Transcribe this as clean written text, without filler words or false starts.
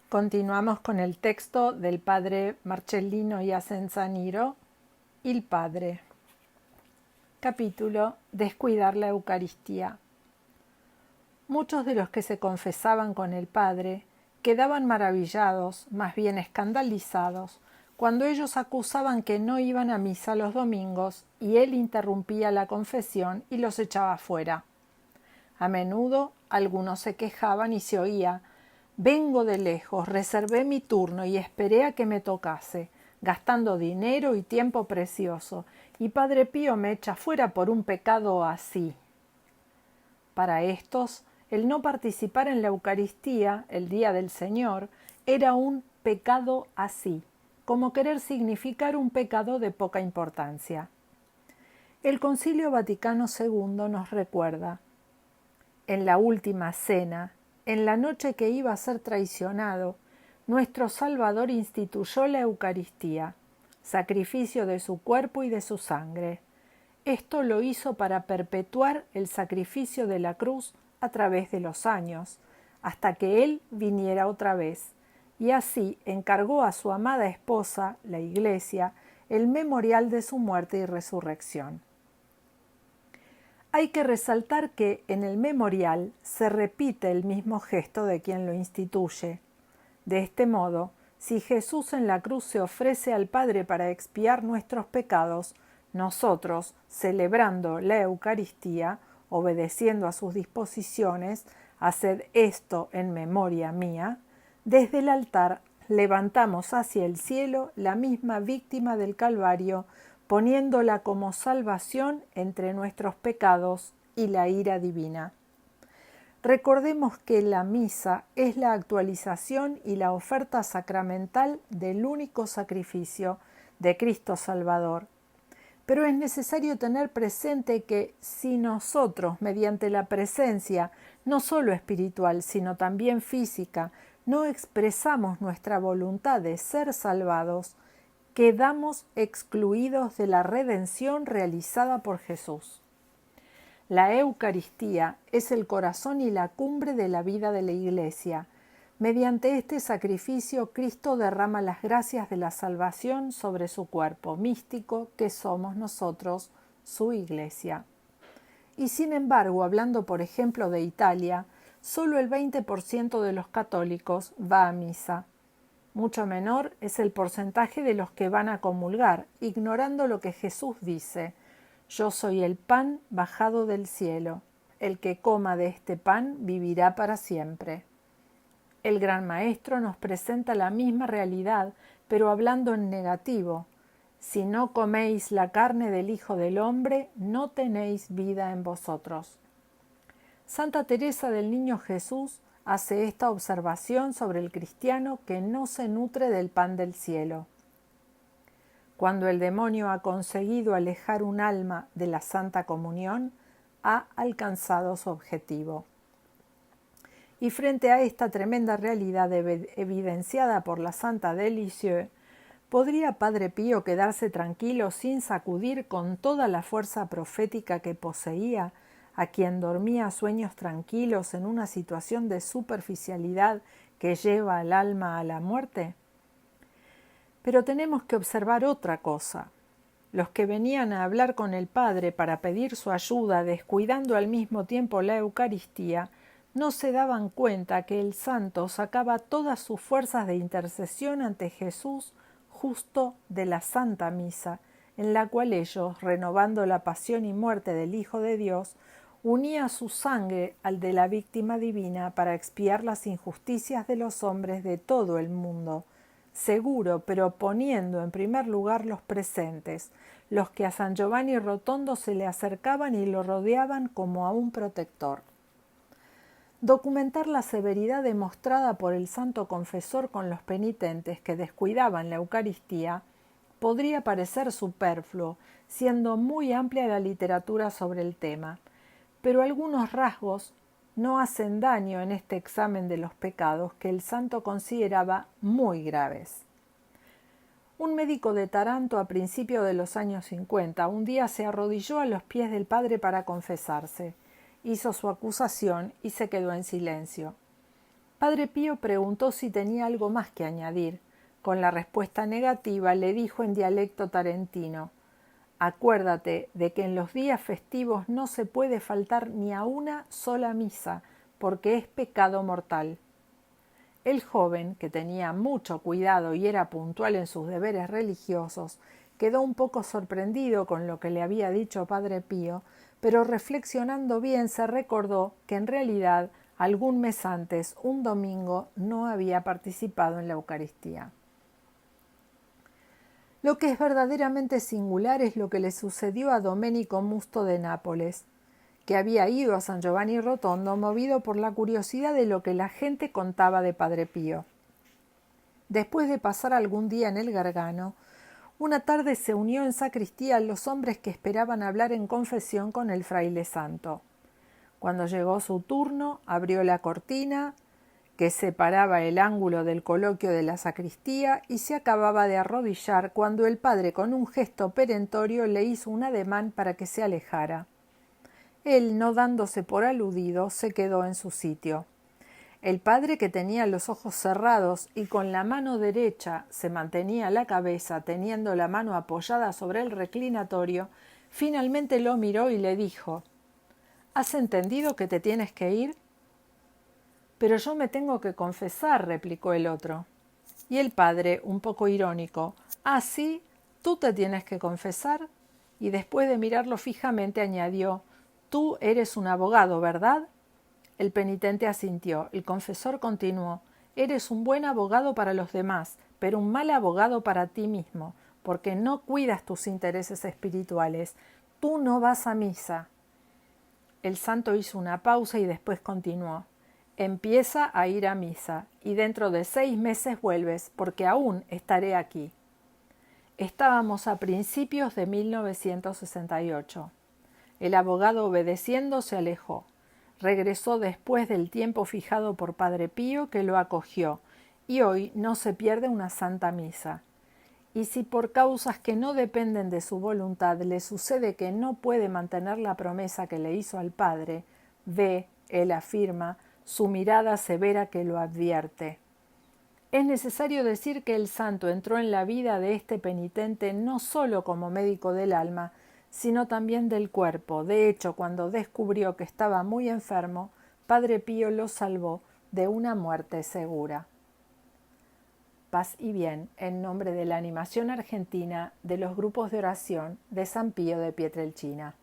Continuamos con el texto del padre Marcellino Iasenza-Niro, Il Padre. Capítulo: Descuidar la Eucaristía. Muchos de los que se confesaban con el Padre quedaban maravillados, más bien escandalizados, cuando ellos acusaban que no iban a misa los domingos y él interrumpía la confesión y los echaba fuera. A menudo algunos se quejaban y se oía: «Vengo de lejos, reservé mi turno y esperé a que me tocase, gastando dinero y tiempo precioso, y Padre Pío me echa fuera por un pecado así». Para estos, el no participar en la Eucaristía, el día del Señor, era un pecado así, como querer significar un pecado de poca importancia. El Concilio Vaticano II nos recuerda: en la última cena, en la noche que iba a ser traicionado, nuestro Salvador instituyó la Eucaristía, sacrificio de su cuerpo y de su sangre. Esto lo hizo para perpetuar el sacrificio de la cruz a través de los años, hasta que Él viniera otra vez, y así encargó a su amada esposa, la Iglesia, el memorial de su muerte y resurrección. Hay que resaltar que en el memorial se repite el mismo gesto de quien lo instituye. De este modo, si Jesús en la cruz se ofrece al Padre para expiar nuestros pecados, nosotros, celebrando la Eucaristía, obedeciendo a sus disposiciones, haced esto en memoria mía, desde el altar levantamos hacia el cielo la misma víctima del Calvario, poniéndola como salvación entre nuestros pecados y la ira divina. Recordemos que la misa es la actualización y la oferta sacramental del único sacrificio de Cristo Salvador. Pero es necesario tener presente que si nosotros, mediante la presencia, no solo espiritual, sino también física, no expresamos nuestra voluntad de ser salvados, quedamos excluidos de la redención realizada por Jesús. La Eucaristía es el corazón y la cumbre de la vida de la Iglesia. Mediante este sacrificio, Cristo derrama las gracias de la salvación sobre su cuerpo místico, que somos nosotros, su Iglesia. Y sin embargo, hablando por ejemplo de Italia, solo el 20% de los católicos va a misa. Mucho menor es el porcentaje de los que van a comulgar, ignorando lo que Jesús dice: «Yo soy el pan bajado del cielo. El que coma de este pan vivirá para siempre». El Gran Maestro nos presenta la misma realidad, pero hablando en negativo: «Si no coméis la carne del Hijo del Hombre, no tenéis vida en vosotros». Santa Teresa del Niño Jesús hace esta observación sobre el cristiano que no se nutre del pan del cielo. Cuando el demonio ha conseguido alejar un alma de la Santa Comunión, ha alcanzado su objetivo. Y frente a esta tremenda realidad evidenciada por la Santa de Lisieux, ¿podría Padre Pío quedarse tranquilo sin sacudir con toda la fuerza profética que poseía a quien dormía sueños tranquilos en una situación de superficialidad que lleva al alma a la muerte? Pero tenemos que observar otra cosa. Los que venían a hablar con el Padre para pedir su ayuda, descuidando al mismo tiempo la Eucaristía, no se daban cuenta que el santo sacaba todas sus fuerzas de intercesión ante Jesús justo de la Santa Misa, en la cual ellos, renovando la pasión y muerte del Hijo de Dios, unía su sangre al de la víctima divina para expiar las injusticias de los hombres de todo el mundo, seguro, pero poniendo en primer lugar los presentes, los que a San Giovanni Rotondo se le acercaban y lo rodeaban como a un protector. Documentar la severidad demostrada por el santo confesor con los penitentes que descuidaban la Eucaristía podría parecer superfluo, siendo muy amplia la literatura sobre el tema, pero algunos rasgos no hacen daño en este examen de los pecados que el santo consideraba muy graves. Un médico de Taranto a principios de los años 50 un día se arrodilló a los pies del padre para confesarse. Hizo su acusación y se quedó en silencio. Padre Pío preguntó si tenía algo más que añadir. Con la respuesta negativa le dijo en dialecto tarentino: acuérdate de que en los días festivos no se puede faltar ni a una sola misa, porque es pecado mortal. El joven, que tenía mucho cuidado y era puntual en sus deberes religiosos, quedó un poco sorprendido con lo que le había dicho Padre Pío, pero reflexionando bien se recordó que en realidad algún mes antes, un domingo, no había participado en la Eucaristía. Lo que es verdaderamente singular es lo que le sucedió a Domenico Musto de Nápoles, que había ido a San Giovanni Rotondo movido por la curiosidad de lo que la gente contaba de Padre Pío. Después de pasar algún día en el Gargano, una tarde se unió en sacristía a los hombres que esperaban hablar en confesión con el fraile santo. Cuando llegó su turno, abrió la cortina que separaba el ángulo del coloquio de la sacristía y se acababa de arrodillar cuando el padre, con un gesto perentorio, le hizo un ademán para que se alejara. Él, no dándose por aludido, se quedó en su sitio. El padre, que tenía los ojos cerrados y con la mano derecha se mantenía la cabeza teniendo la mano apoyada sobre el reclinatorio, finalmente lo miró y le dijo: ¿Has entendido que te tienes que ir? Pero yo me tengo que confesar, replicó el otro. Y el padre, un poco irónico: ¿Ah, sí? ¿Tú te tienes que confesar? Y después de mirarlo fijamente añadió: Tú eres un abogado, ¿verdad? El penitente asintió. El confesor continuó: Eres un buen abogado para los demás, pero un mal abogado para ti mismo, porque no cuidas tus intereses espirituales. Tú no vas a misa. El santo hizo una pausa y después continuó: Empieza a ir a misa, y dentro de 6 meses vuelves, porque aún estaré aquí. Estábamos a principios de 1968. El abogado, obedeciendo, se alejó. Regresó después del tiempo fijado por Padre Pío, que lo acogió, y hoy no se pierde una santa misa. Y si por causas que no dependen de su voluntad le sucede que no puede mantener la promesa que le hizo al Padre, ve, él afirma, su mirada severa que lo advierte. Es necesario decir que el santo entró en la vida de este penitente no solo como médico del alma, sino también del cuerpo. De hecho, cuando descubrió que estaba muy enfermo, Padre Pío lo salvó de una muerte segura. Paz y bien, en nombre de la Animación Argentina de los grupos de oración de San Pío de Pietrelcina.